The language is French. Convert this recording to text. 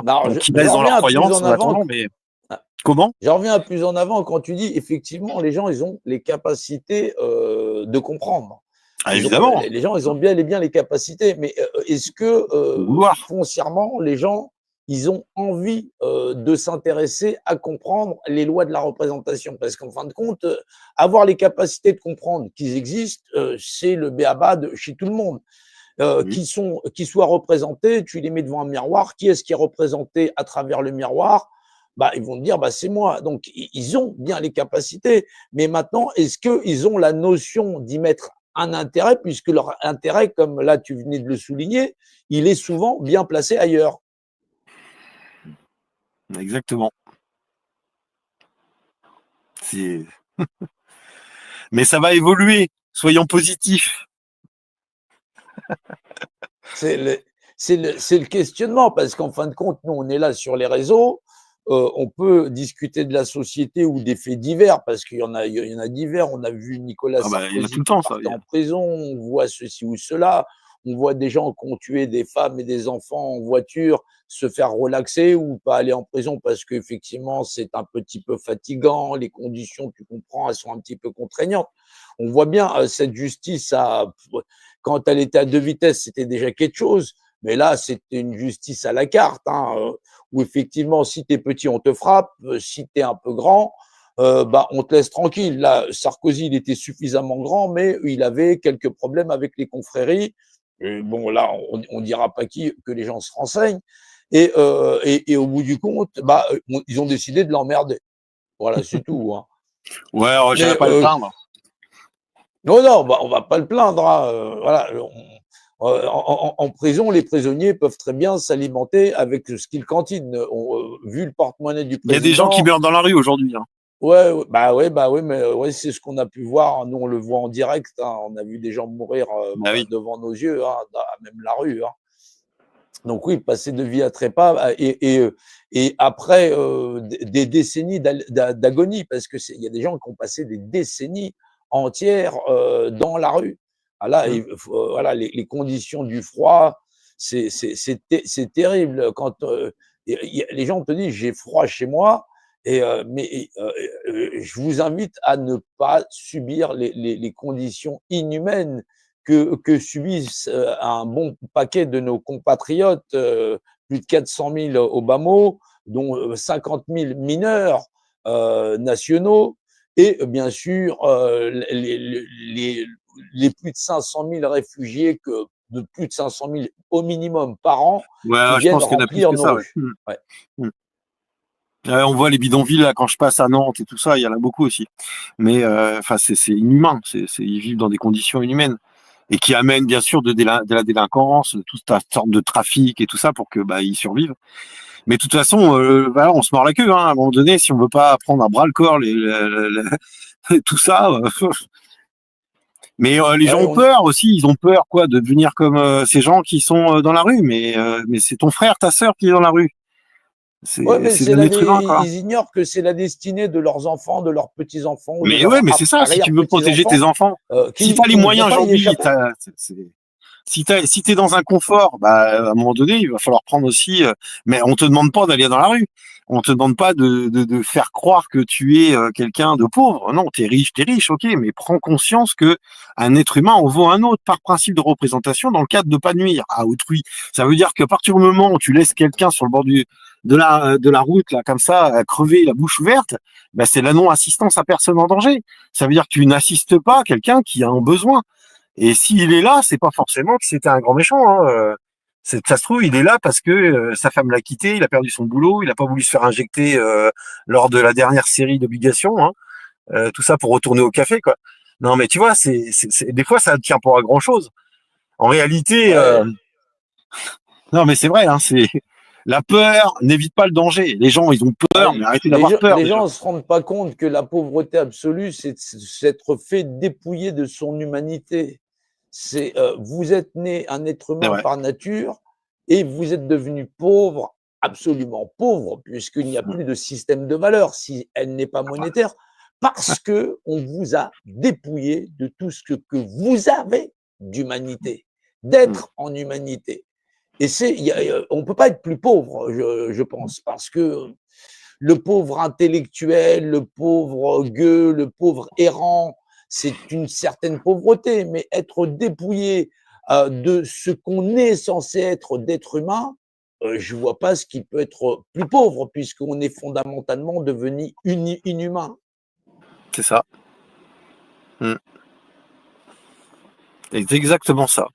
Non, Donc, ils restent dans leur croyance en attendant, mais comment? J'en reviens à plus en avant quand tu dis, effectivement, les gens, ils ont les capacités de comprendre. Évidemment. Les gens, ils ont bien les capacités, mais est-ce que vouloir. foncièrement, les gens, ils ont envie de s'intéresser à comprendre les lois de la représentation? Parce qu'en fin de compte, avoir les capacités de comprendre qu'ils existent, c'est le b.a.-ba chez tout le monde. Oui. Qui soient représentés, tu les mets devant un miroir, qui est-ce qui est représenté à travers le miroir? Bah, ils vont te dire, bah, c'est moi. Donc, ils ont bien les capacités. Mais maintenant, est-ce qu'ils ont la notion d'y mettre un intérêt, puisque leur intérêt, comme là, tu venais de le souligner, il est souvent bien placé ailleurs. Exactement. Mais ça va évoluer. Soyons positifs. C'est le questionnement, parce qu'en fin de compte, nous, on est là sur les réseaux, on peut discuter de la société ou des faits divers, parce qu'il y en a divers. On a vu Nicolas Il y en a tout Sarkozy le qui temps, ça. partait en prison, on voit ceci ou cela, on voit des gens qui ont tué des femmes et des enfants en voiture se faire relaxer ou pas aller en prison parce qu'effectivement, c'est un petit peu fatigant, les conditions, tu comprends, elles sont un petit peu contraignantes. On voit bien cette justice, quand elle était à deux vitesses, c'était déjà quelque chose. Mais là, c'était une justice à la carte, où effectivement, si tu es petit, on te frappe. Si tu es un peu grand, bah, on te laisse tranquille. Là, Sarkozy, il était suffisamment grand, mais il avait quelques problèmes avec les confréries. Et bon, là, on dira pas que les gens se renseignent. Et au bout du compte, bah, ils ont décidé de l'emmerder. Voilà, c'est tout. Ouais, j'irai Mais pas le plaindre. non, bah, on va pas le plaindre. Voilà, en prison, les prisonniers peuvent très bien s'alimenter avec ce qu'ils cantinent. Vu le porte-monnaie du Il y a des gens qui président, meurent dans la rue aujourd'hui. bah ouais, mais ouais, c'est ce qu'on a pu voir. Nous, on le voit en direct. On a vu des gens mourir Bah oui. devant nos yeux, dans même la rue. Donc oui, passer de vie à trépas et après des décennies d'agonie, parce que il y a des gens qui ont passé des décennies entières dans la rue. Là, voilà, les conditions du froid, c'est terrible. Quand les gens te disent j'ai froid chez moi, mais je vous invite à ne pas subir les conditions inhumaines que subissent un bon paquet de nos compatriotes, plus de 400 000 au bas mot, dont 50 000 mineurs nationaux, et bien sûr les plus de 500 000 réfugiés, de plus de 500 000 au minimum par an, qui Ouais, je viennent pense qu'il y en a plus remplir que nos ça. Ouais. rues. Ouais. On voit les bidonvilles là quand je passe à Nantes et tout ça, il y en a beaucoup aussi. Mais enfin, c'est inhumain. Ils vivent dans des conditions inhumaines et qui amènent bien sûr de la délinquance, de toute sorte de trafic et tout ça pour que ils survivent. Mais de toute façon, voilà, on se mord la queue. À un moment donné, si on veut pas prendre à bras le corps tout ça. Mais les gens ont peur aussi. Ils ont peur quoi de devenir comme ces gens qui sont dans la rue. Mais c'est ton frère, ta sœur qui est dans la rue. Ouais, mais C'est un être humain, quoi. ils ignorent que c'est la destinée de leurs enfants, de leurs petits-enfants ou de Mais ouais, leurs mais c'est ça. Si tu veux protéger tes arrière-petits-enfants enfants, si qui t'as les ne vont moyens pas y aujourd'hui, échapper. si t'es dans un confort, à un moment donné, il va falloir prendre aussi. Mais on te demande pas d'aller dans la rue. On te demande pas de faire croire que tu es quelqu'un de pauvre. Non, t'es riche, ok, mais prends conscience que un être humain en vaut un autre par principe de représentation dans le cadre de pas nuire à autrui. Ça veut dire qu'à partir du moment où tu laisses quelqu'un sur le bord de la route là comme ça, à crever la bouche ouverte, c'est la non-assistance à personne en danger. Ça veut dire que tu n'assistes pas quelqu'un qui a un besoin. Et s'il est là, c'est pas forcément que c'était un grand méchant. Ça se trouve, il est là parce que sa femme l'a quitté, il a perdu son boulot, il a pas voulu se faire injecter lors de la dernière série d'obligations. Tout ça pour retourner au café, quoi. Non, mais tu vois, des fois, ça ne tient pas à grand chose. En réalité, Ouais. non, mais c'est vrai. C'est la peur n'évite pas le danger. Les gens, ils ont peur, mais arrêtez d'avoir peur Les déjà. gens ne se rendent pas compte que la pauvreté absolue, c'est s'être fait dépouiller de son humanité. Vous êtes né un être C'est humain vrai. par nature et vous êtes devenu pauvre, absolument pauvre, puisqu'il n'y a plus de système de valeur si elle n'est pas monétaire, parce que on vous a dépouillé de tout ce que vous avez d'humanité, d'être en humanité. Et on peut pas être plus pauvre, je pense, parce que le pauvre intellectuel, le pauvre gueux, le pauvre errant, c'est une certaine pauvreté, mais être dépouillé de ce qu'on est censé être d'être humain, je vois pas ce qui peut être plus pauvre, puisqu'on est fondamentalement devenu inhumain. C'est ça. Mm. C'est exactement ça.